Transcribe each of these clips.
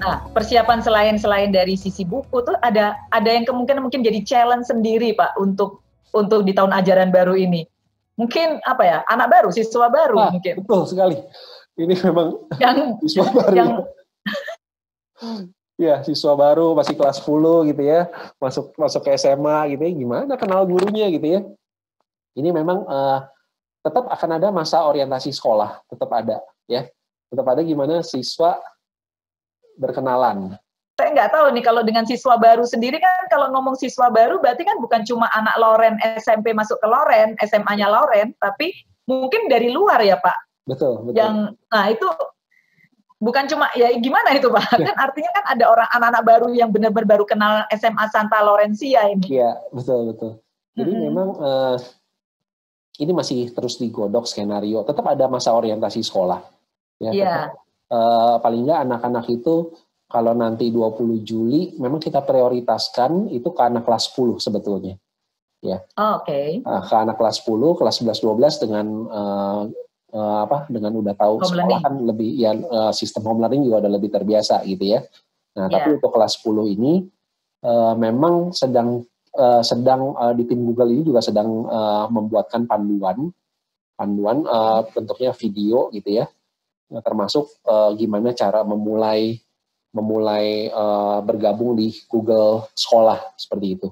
Nah, persiapan selain dari sisi buku tuh ada yang kemungkinan mungkin jadi challenge sendiri Pak untuk di tahun ajaran baru ini. Mungkin apa ya, anak baru, siswa baru mungkin. Betul sekali. Ini memang yang, siswa baru. Ya, siswa baru masih kelas 10 gitu ya, masuk ke SMA gitu ya, gimana kenal gurunya gitu ya. Ini memang tetap akan ada masa orientasi sekolah, tetap ada ya. Tetap ada gimana siswa berkenalan. Saya nggak tahu nih kalau dengan siswa baru sendiri kan, kalau ngomong siswa baru berarti kan bukan cuma anak Loren SMP masuk ke Loren, SMA-nya Loren, tapi mungkin dari luar ya Pak. Betul. Nah itu bukan cuma, ya gimana itu Pak? Kan artinya kan ada anak-anak baru yang benar-benar baru kenal SMA Santa Laurencia ini. Iya, betul. Jadi memang ini masih terus digodok skenario. Tetap ada masa orientasi sekolah. Ya, paling nggak anak-anak itu kalau nanti 20 Juli memang kita prioritaskan itu ke anak kelas 10 sebetulnya. Ya. Oke. Ke anak kelas 10, kelas 11 12 dengan dengan udah tahu home sekolah learning. Kan lebih ya sistem home learning juga udah lebih terbiasa gitu ya. Nah, tapi untuk kelas 10 ini memang sedang di tim Google ini juga sedang membuatkan panduan bentuknya video gitu ya. Termasuk gimana cara memulai bergabung di Google Sekolah seperti itu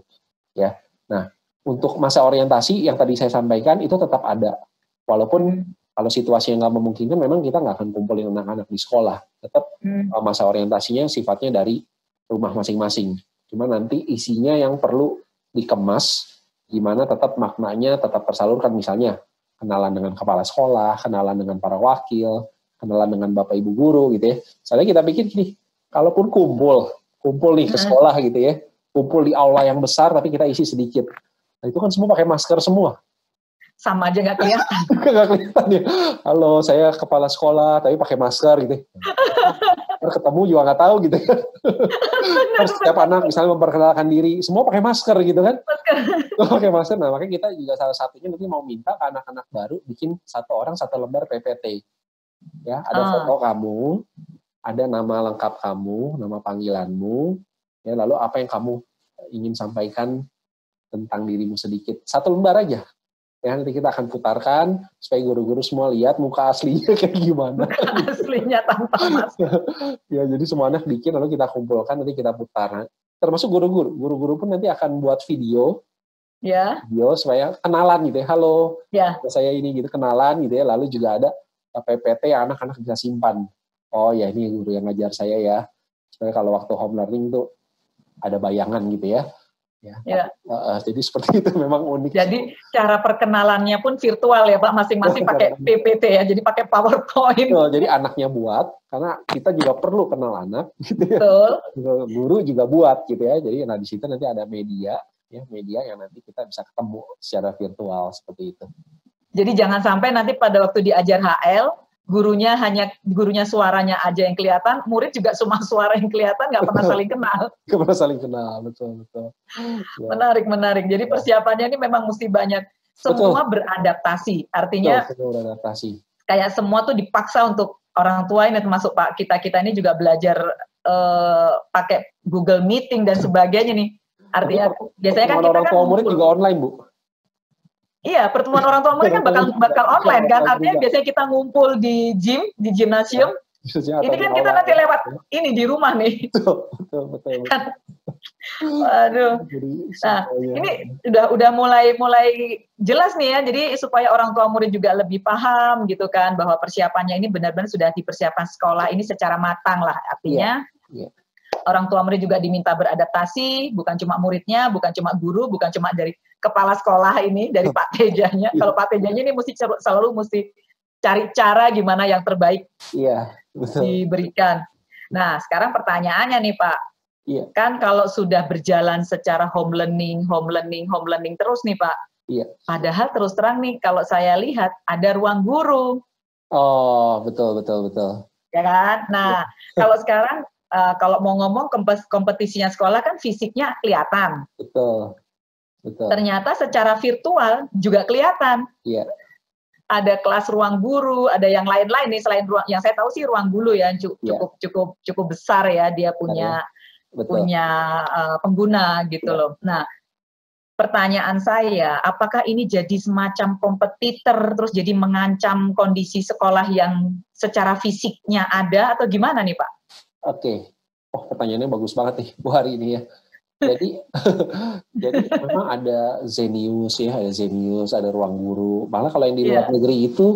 ya. Nah, untuk masa orientasi yang tadi saya sampaikan itu tetap ada, walaupun kalau situasi yang nggak memungkinkan memang kita nggak akan kumpulin anak-anak di sekolah, tetap masa orientasinya sifatnya dari rumah masing-masing, cuma nanti isinya yang perlu dikemas gimana tetap maknanya tetap tersalurkan, misalnya kenalan dengan kepala sekolah, kenalan dengan para wakil, kenalan dengan bapak ibu guru gitu ya. Soalnya kita pikir gini, kalaupun kumpul nih ke sekolah gitu ya, kumpul di aula yang besar tapi kita isi sedikit. Nah, itu kan semua pakai masker semua. Sama aja nggak kelihatan. Nggak kelihatan ya. Halo, saya kepala sekolah tapi pakai masker gitu. Ketemu juga nggak tahu gitu. Terus setiap anak misalnya memperkenalkan diri, semua pakai masker gitu kan. Pakai masker. Nah, makanya kita juga salah satunya nanti mau minta ke anak-anak baru bikin satu orang satu lembar PPT. Ya, ada foto kamu, ada nama lengkap kamu, nama panggilanmu, ya, lalu apa yang kamu ingin sampaikan tentang dirimu sedikit. Satu lembar aja. Ya, nanti kita akan putarkan supaya guru-guru semua lihat muka aslinya kayak gimana. Muka aslinya tanpa masker. Ya, jadi semua anak bikin lalu kita kumpulkan, nanti kita putar. Termasuk guru-guru. Guru-guru pun nanti akan buat video. Ya. Video supaya kenalan gitu ya. Halo, saya ini gitu, kenalan gitu ya. Lalu juga ada PPT yang anak-anak bisa simpan. Oh ya, ini guru yang ngajar saya ya. Supaya kalau waktu home learning tuh ada bayangan gitu ya. Jadi seperti itu memang unik. Jadi cara perkenalannya pun virtual ya Pak, masing-masing pakai PPT ya, jadi pakai PowerPoint. Jadi anaknya buat, karena kita juga perlu kenal anak, gitu ya. Betul. Guru juga buat gitu ya. Jadi di situ nanti ada media yang nanti kita bisa ketemu secara virtual seperti itu. Jadi jangan sampai nanti pada waktu diajar HL, gurunya suaranya aja yang kelihatan, murid juga cuma suara yang kelihatan, nggak pernah saling kenal. Nggak pernah saling kenal, betul. Ya. Menarik. Jadi persiapannya ini memang mesti banyak. Semua beradaptasi, artinya beradaptasi. Kayak semua tuh dipaksa untuk orang tua ini, termasuk Pak kita ini juga belajar pakai Google Meeting dan sebagainya nih. Artinya biasanya kan kita orang tua murid juga online, Bu. Iya, pertemuan orang tua murid kan bakal online kan. Artinya biasanya kita ngumpul di gimnasium. Ini kan kita nanti lewat ini di rumah nih. Betul. Kan. Waduh. Nah, ini udah mulai jelas nih ya. Jadi supaya orang tua murid juga lebih paham gitu kan, bahwa persiapannya ini benar-benar sudah dipersiapkan sekolah ini secara matang lah. Artinya orang tua murid juga diminta beradaptasi, bukan cuma muridnya, bukan cuma guru, bukan cuma dari kepala sekolah ini, dari Pak Tejanya. Kalau Pak Tejanya ini selalu mesti cari cara gimana yang terbaik diberikan. Nah, sekarang pertanyaannya nih Pak, kan kalau sudah berjalan secara home learning terus nih Pak, padahal terus terang nih kalau saya lihat ada ruang guru. Oh, betul. Ya kan? Nah, kalau sekarang kalau mau ngomong kompetisinya sekolah kan fisiknya kelihatan. Betul. Ternyata secara virtual juga kelihatan. Iya. ada kelas ruang guru, ada yang lain-lain nih selain ruang, yang saya tahu sih ruang guru ya cukup besar ya, dia punya pengguna gitu loh. Nah, pertanyaan saya, apakah ini jadi semacam kompetitor terus jadi mengancam kondisi sekolah yang secara fisiknya ada atau gimana nih Pak? Oke. Oh, pertanyaannya bagus banget nih Bu hari ini ya. Jadi memang ada Zenius ya, ada Ruang Guru. Malah kalau yang di luar negeri itu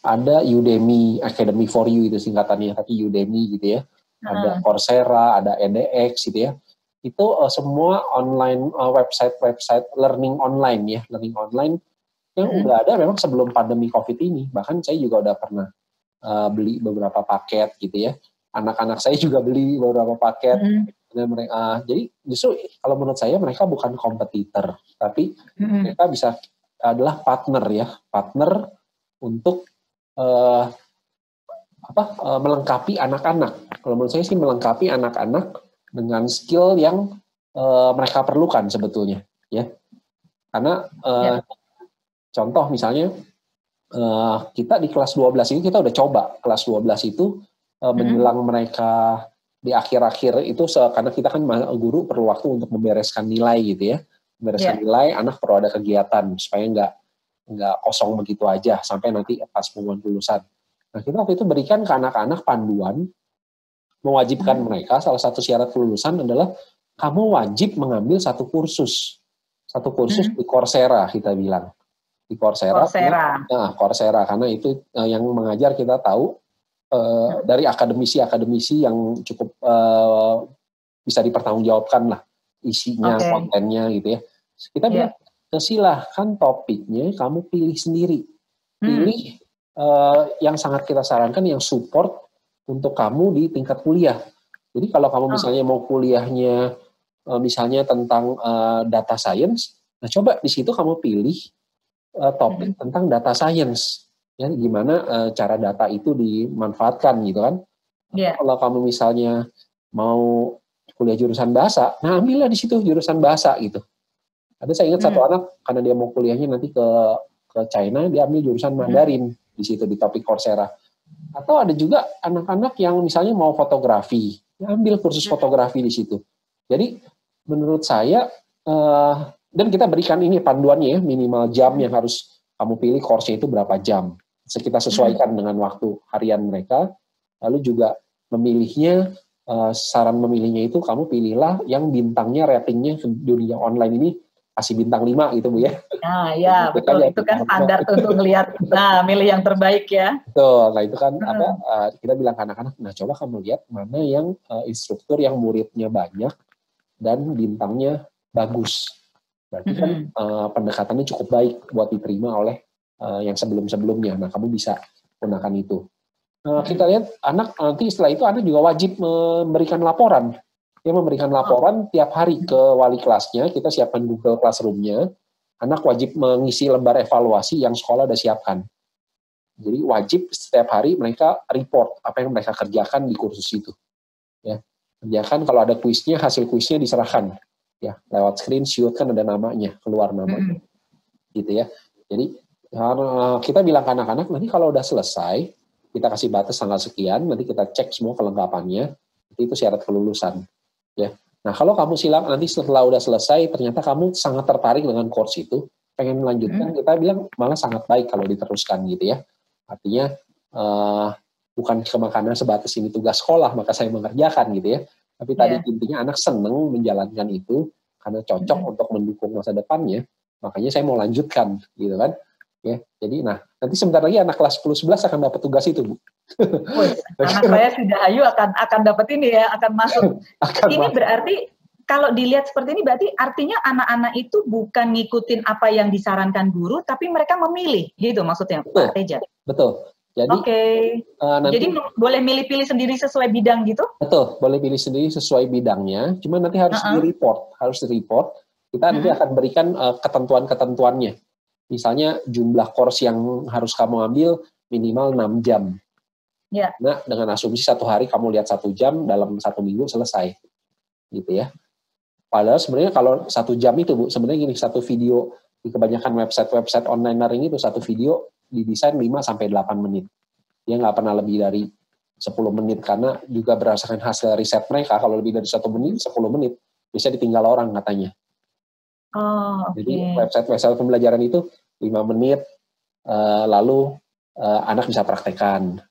ada Udemy, Academy for You itu singkatannya, tapi Udemy gitu ya. Ada Coursera, ada edX gitu ya. Itu semua online website learning online yang udah ada memang sebelum pandemi COVID ini. Bahkan saya juga udah pernah beli beberapa paket gitu ya. Anak-anak saya juga beli beberapa paket. Dan mereka, jadi justru kalau menurut saya mereka bukan kompetitor, tapi mereka adalah partner untuk melengkapi anak-anak. Kalau menurut saya sih melengkapi anak-anak dengan skill yang mereka perlukan sebetulnya, ya. Karena contoh misalnya kita di kelas 12 ini kita udah coba kelas 12 itu menjelang mereka di akhir-akhir itu karena kita kan guru perlu waktu untuk membereskan nilai gitu ya, nilai, anak perlu ada kegiatan supaya nggak kosong begitu aja sampai nanti pas pengumuman lulusan. Nah kita waktu itu berikan ke anak-anak panduan, mewajibkan mereka, salah satu syarat kelulusan adalah kamu wajib mengambil satu kursus di Coursera kita bilang. Di Coursera. Coursera karena itu yang mengajar kita tahu dari akademisi yang cukup bisa dipertanggungjawabkan lah isinya, kontennya gitu ya. Kita bilang silahkan topiknya kamu pilih sendiri. Pilih yang sangat kita sarankan yang support untuk kamu di tingkat kuliah. Jadi kalau kamu misalnya mau kuliahnya misalnya tentang data science, nah coba di situ kamu pilih topik tentang data science, ya gimana cara data itu dimanfaatkan gitu kan. Kalau kamu misalnya mau kuliah jurusan bahasa, nah ambillah di situ jurusan bahasa gitu. Ada saya ingat satu anak karena dia mau kuliahnya nanti ke China, dia ambil jurusan Mandarin di situ di topik Coursera. Atau ada juga anak-anak yang misalnya mau fotografi, ambil kursus fotografi di situ. Jadi menurut saya, dan kita berikan ini panduannya ya, minimal jam yang harus kamu pilih course-nya itu berapa jam. Kita sesuaikan dengan waktu harian mereka, lalu juga memilihnya, saran memilihnya itu kamu pilihlah yang bintangnya, ratingnya dunia online ini kasih bintang 5 gitu Bu ya. Nah ya betul, itu kan standar untuk melihat, milih yang terbaik ya. Betul, nah itu kan kita bilang ke anak-anak, nah coba kamu lihat mana yang instruktur yang muridnya banyak dan bintangnya bagus. Berarti kan pendekatannya cukup baik buat diterima oleh yang sebelum-sebelumnya. Nah kamu bisa gunakan itu. Kita lihat anak nanti setelah itu anak juga wajib memberikan laporan. Dia memberikan laporan tiap hari ke wali kelasnya, kita siapkan Google Classroom-nya, anak wajib mengisi lembar evaluasi yang sekolah udah siapkan. Jadi wajib setiap hari mereka report apa yang mereka kerjakan di kursus itu. Ya, kerjakan kalau ada kuisnya, hasil kuisnya diserahkan. Ya, lewat screenshot kan ada namanya, keluar namanya. Gitu ya. Jadi kita bilang ke anak-anak, nanti kalau udah selesai, kita kasih batas tanggal sekian, nanti kita cek semua kelengkapannya, itu syarat kelulusan. Ya. Nah, kalau kamu silang nanti setelah udah selesai, ternyata kamu sangat tertarik dengan course itu, pengen melanjutkan, kita bilang malah sangat baik kalau diteruskan gitu ya. Artinya bukan cuma karena sebatas ini tugas sekolah maka saya mengerjakan gitu ya. Tapi tadi intinya anak seneng menjalankan itu karena cocok untuk mendukung masa depannya, makanya saya mau lanjutkan gitu kan. Ya, jadi nanti sebentar lagi anak kelas 10-11 akan dapat tugas itu, Bu. Anak saya sudah Ayu akan dapat ini ya, akan masuk. Berarti kalau dilihat seperti ini berarti artinya anak-anak itu bukan ngikutin apa yang disarankan guru, tapi mereka memilih, gitu maksudnya, Pak Teja? Betul. Jadi, jadi boleh milih-pilih sendiri sesuai bidang gitu? Betul, boleh pilih sendiri sesuai bidangnya. Cuma nanti harus di-report, Kita nanti akan berikan ketentuan-ketentuannya. Misalnya jumlah course yang harus kamu ambil minimal 6 jam. Nah, dengan asumsi 1 hari kamu lihat 1 jam, dalam 1 minggu selesai. Gitu ya. Padahal sebenarnya kalau 1 jam itu, Bu, sebenarnya gini, 1 video di kebanyakan website online learning itu 1 video didesain 5-8 menit. Dia nggak pernah lebih dari 10 menit, karena juga berdasarkan hasil riset mereka, kalau lebih dari 1 menit, 10 menit, bisa ditinggal orang katanya. Jadi website pembelajaran itu 5 menit, lalu anak bisa praktekkan.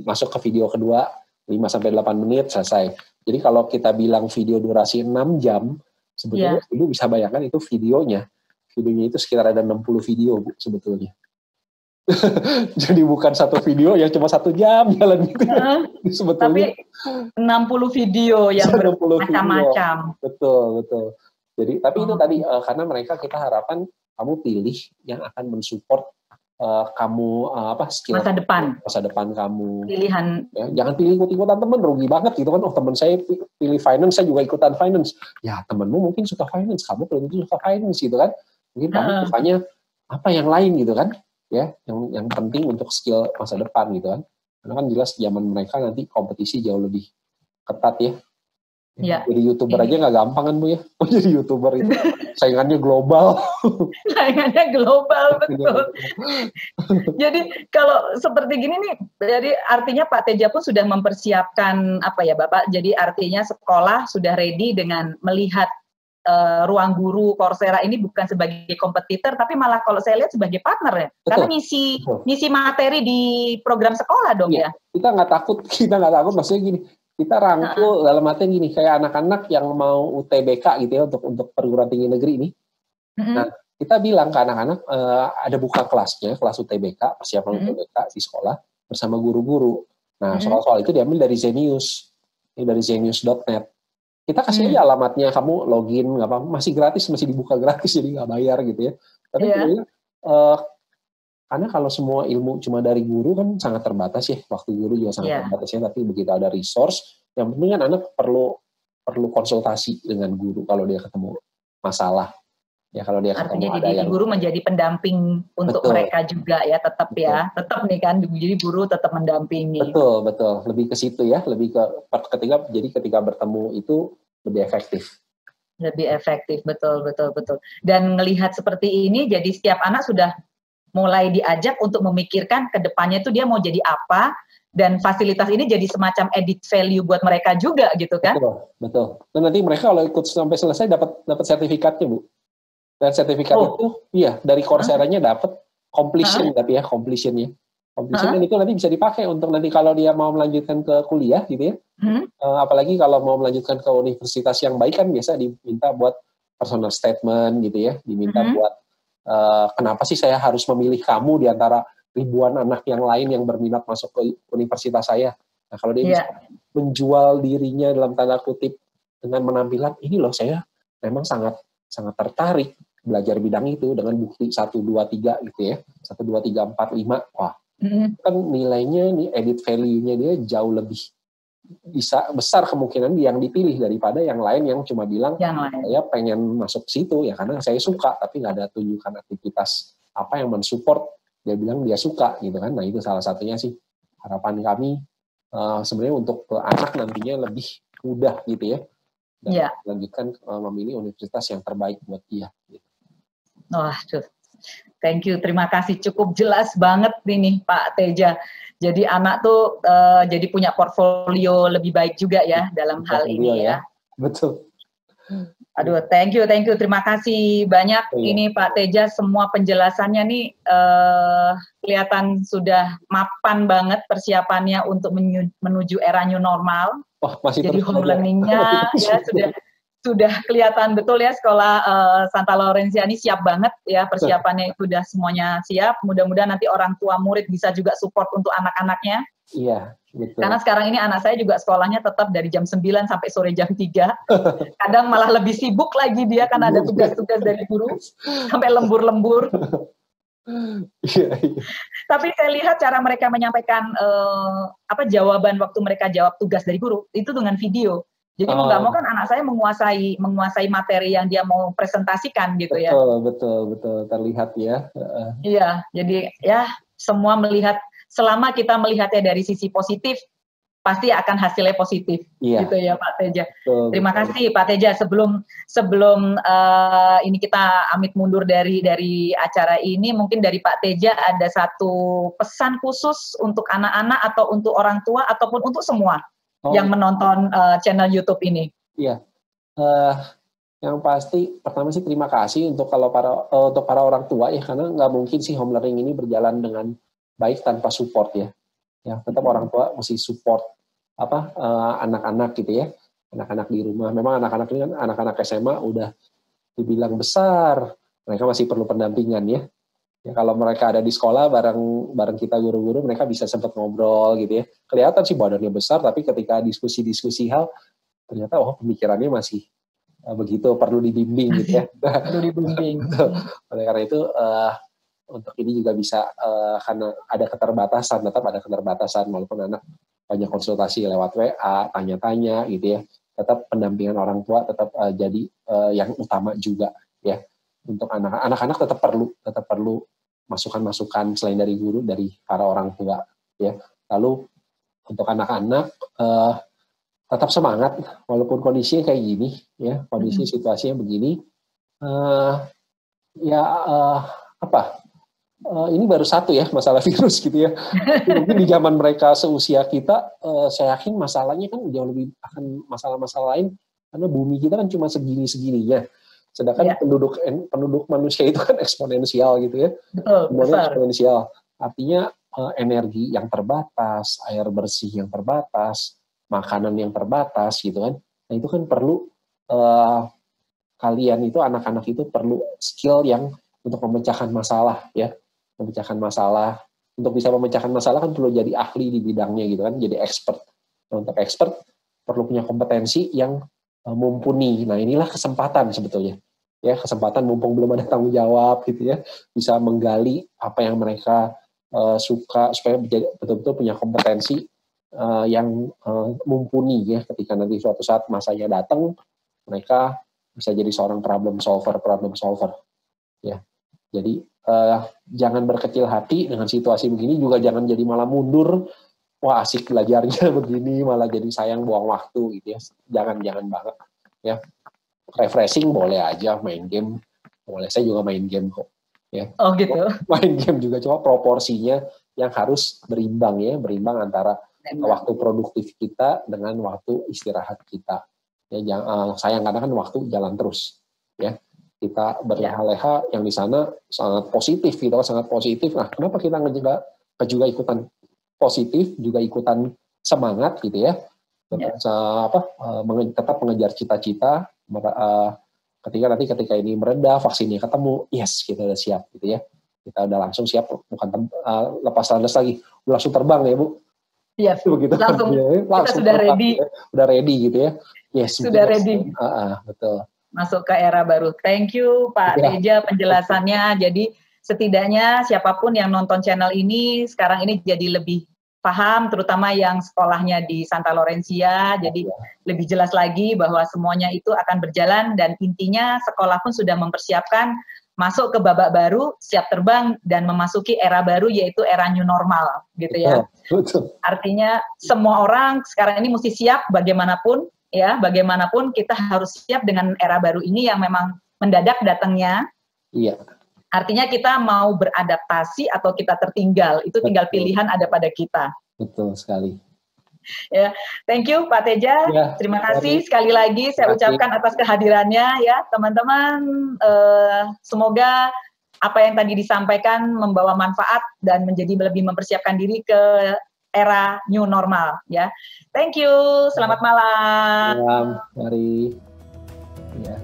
Masuk ke video kedua, 5-8 menit, selesai. Jadi kalau kita bilang video durasi 6 jam, sebetulnya Ibu bisa bayangkan itu videonya itu sekitar ada 60 video, Bu, sebetulnya. Jadi bukan satu video yang cuma 1 jam jalan gitu. Sebetulnya. Tapi 60 video yang macam-macam. Betul. Jadi, tapi itu tadi, karena mereka kita harapkan kamu pilih yang akan mensupport kamu skill masa depan kamu. Pilihan. Ya, jangan pilih ikut-ikutan temen, rugi banget gitu kan. Teman saya pilih finance, saya juga ikutan finance. Ya, temenmu mungkin suka finance, kamu belum tentu suka finance gitu kan. Mungkin kamu sukanya apa yang lain gitu kan. Ya, yang penting untuk skill masa depan gitu kan. Karena kan jelas zaman mereka nanti kompetisi jauh lebih ketat ya. Jadi YouTuber aja nggak gampang kan, Bu ya. Jadi YouTuber itu saingannya global. Saingannya global, betul. Jadi kalau seperti gini nih, jadi artinya Pak Teja pun sudah mempersiapkan apa ya Bapak, jadi artinya sekolah sudah ready dengan melihat ruang guru Coursera ini bukan sebagai kompetitor, tapi malah kalau saya lihat sebagai partner ya. Betul. Karena ngisi materi di program sekolah dong ya. Kita nggak takut, maksudnya gini, kita rangkul dalam artian gini, kayak anak-anak yang mau UTBK gitu ya, untuk perguruan tinggi negeri ini. Nah, kita bilang ke anak-anak, ada buka kelasnya, kelas UTBK, persiapan UTBK di sekolah, bersama guru-guru. Nah, soal-soal itu diambil dari Zenius, dari zenius.net. Kita kasih aja alamatnya, kamu login, nggak apa-apa, masih gratis, masih dibuka gratis, jadi nggak bayar gitu ya. Tapi karena kalau semua ilmu cuma dari guru kan sangat terbatas ya, waktu guru juga sangat terbatas ya, tapi begitu ada resource, yang penting kan anak perlu konsultasi dengan guru kalau dia ketemu masalah. Ya kalau dia artinya ketemu guru menjadi pendamping untuk mereka juga ya, tetap nih kan, jadi guru tetap mendampingi. Betul, lebih ke situ ya, lebih ke ketika bertemu itu lebih efektif. Lebih efektif, betul. Dan melihat seperti ini, jadi setiap anak sudah mulai diajak untuk memikirkan ke depannya itu dia mau jadi apa, dan fasilitas ini jadi semacam added value buat mereka juga gitu kan? Betul. Dan nanti mereka kalau ikut sampai selesai dapat sertifikatnya, Bu. Dan sertifikat itu dari Coursera-nya dapat completion, tapi ya completion-nya. Completion itu nanti bisa dipakai untuk nanti kalau dia mau melanjutkan ke kuliah gitu ya. Apalagi kalau mau melanjutkan ke universitas yang baik kan biasa diminta buat personal statement gitu ya, diminta buat kenapa sih saya harus memilih kamu di antara ribuan anak yang lain yang berminat masuk ke universitas saya. Nah, kalau dia bisa menjual dirinya dalam tanda kutip dengan menampilan, ini loh saya memang sangat tertarik belajar bidang itu dengan bukti 1, 2, 3 gitu ya. 1, 2, 3, 4, 5. Wah, kan nilainya nih, added value-nya dia jauh lebih bisa besar kemungkinan yang dipilih daripada yang lain yang cuma bilang saya pengen masuk situ ya karena saya suka, tapi nggak ada tunjukkan aktivitas apa yang mensupport dia bilang dia suka gitu kan. Nah itu salah satunya sih harapan kami sebenarnya untuk anak nantinya lebih mudah gitu ya, dan melanjutkan memilih universitas yang terbaik buat dia gitu. Wah, thank you, terima kasih, cukup jelas banget nih Pak Teja. Jadi anak tuh jadi punya portfolio lebih baik juga ya dalam hal ini ya. Betul. Aduh, thank you, terima kasih banyak ini Pak Teja, semua penjelasannya nih kelihatan sudah mapan banget persiapannya untuk menuju era new normal. Jadi home learning-nya ya sudah kelihatan betul ya, sekolah Santa Laurenciani siap banget ya, persiapannya itu udah semuanya siap. Mudah-mudahan nanti orang tua murid bisa juga support untuk anak-anaknya. Iya, betul. Karena sekarang ini anak saya juga sekolahnya tetap dari jam 9 sampai sore jam 3. Kadang malah lebih sibuk lagi dia kan ada tugas-tugas dari guru sampai lembur-lembur. Tapi saya lihat cara mereka menyampaikan jawaban waktu mereka jawab tugas dari guru itu dengan video. Jadi mau nggak mau kan anak saya menguasai materi yang dia mau presentasikan gitu ya. Betul terlihat ya. Iya, jadi ya semua melihat, selama kita melihatnya dari sisi positif, pasti akan hasilnya positif, gitu ya Pak Teja. Terima kasih Pak Teja. Sebelum ini kita amit mundur dari acara ini, mungkin dari Pak Teja ada satu pesan khusus untuk anak-anak atau untuk orang tua ataupun untuk semua yang menonton channel YouTube ini. Iya. Yang pasti pertama sih terima kasih untuk para orang tua ya, karena nggak mungkin sih home learning ini berjalan dengan baik tanpa support ya. Ya tetap orang tua mesti support anak-anak gitu ya, anak-anak di rumah. Memang anak-anak ini kan anak-anak SMA udah dibilang besar, mereka masih perlu pendampingan ya. Ya kalau mereka ada di sekolah bareng kita guru-guru, mereka bisa sempat ngobrol gitu ya. Kelihatan sih badannya besar, tapi ketika diskusi hal ternyata pemikirannya masih begitu, perlu dibimbing gitu ya. Perlu dibimbing. Oleh karena itu untuk ini juga bisa karena ada keterbatasan, tetap ada keterbatasan walaupun anak banyak konsultasi lewat WA, tanya-tanya gitu ya. Tetap pendampingan orang tua tetap jadi yang utama juga ya. Untuk anak-anak tetap perlu masukan-masukan selain dari guru, dari para orang tua ya. Lalu untuk anak-anak tetap semangat walaupun kondisinya kayak gini ya, kondisi situasinya begini. Ini baru satu ya masalah virus gitu ya. Mungkin di zaman mereka seusia kita, saya yakin masalahnya kan jauh lebih akan masalah-masalah lain, karena bumi kita kan cuma segini-segininya. Sedangkan penduduk manusia itu kan eksponensial gitu ya. Betul, eksponensial. Artinya energi yang terbatas, air bersih yang terbatas, makanan yang terbatas gitu kan. Nah itu kan perlu kalian itu, anak-anak itu perlu skill yang untuk memecahkan masalah ya. Memecahkan masalah. Untuk bisa memecahkan masalah kan perlu jadi ahli di bidangnya gitu kan, jadi expert. Nah, untuk expert perlu punya kompetensi yang mumpuni. Nah inilah kesempatan sebetulnya. Ya, kesempatan mumpung belum ada tanggung jawab gitu ya, bisa menggali apa yang mereka suka supaya betul-betul punya kompetensi yang mumpuni ya, ketika nanti suatu saat masanya datang mereka bisa jadi seorang problem solver ya. Jadi jangan berkecil hati dengan situasi begini, juga jangan jadi malah mundur, wah asik belajarnya begini malah jadi sayang buang waktu gitu ya. Jangan banget ya. Refreshing boleh aja, main game boleh, saya juga main game kok ya. Oh gitu. Main game juga, cuma proporsinya yang harus berimbang ya, berimbang antara waktu produktif kita dengan waktu istirahat kita ya. Sayang kadang kan waktu jalan terus ya, kita berleha-leha yang di sana sangat positif, kita sangat positif. Nah kenapa kita juga ikutan positif, juga ikutan semangat gitu ya, tetap mengejar cita-cita. Ketika ini mereda, vaksinnya ketemu, yes kita udah siap gitu ya, kita udah langsung siap, bukan lepas landas lagi, langsung terbang ya Bu. Iya, begitu langsung kita sudah ready. Ya. Udah ready gitu ya. Yes, sudah ready. Betul. Masuk ke era baru. Thank you Pak Teja penjelasannya. Jadi setidaknya siapapun yang nonton channel ini sekarang ini jadi lebih paham, terutama yang sekolahnya di Santa Lawrencia, jadi lebih jelas lagi bahwa semuanya itu akan berjalan, dan intinya sekolah pun sudah mempersiapkan masuk ke babak baru, siap terbang dan memasuki era baru, yaitu era new normal gitu ya. Betul. Artinya semua orang sekarang ini mesti siap bagaimanapun ya, bagaimanapun kita harus siap dengan era baru ini yang memang mendadak datangnya. Iya. Artinya kita mau beradaptasi atau kita tertinggal, itu tinggal pilihan ada pada kita. Betul sekali. Ya, thank you Pak Teja. Ya, terima kasih sekali lagi saya ucapkan atas kehadirannya ya, teman-teman. Semoga apa yang tadi disampaikan membawa manfaat dan menjadi lebih mempersiapkan diri ke era new normal ya. Thank you. Selamat malam. Mari. Ya.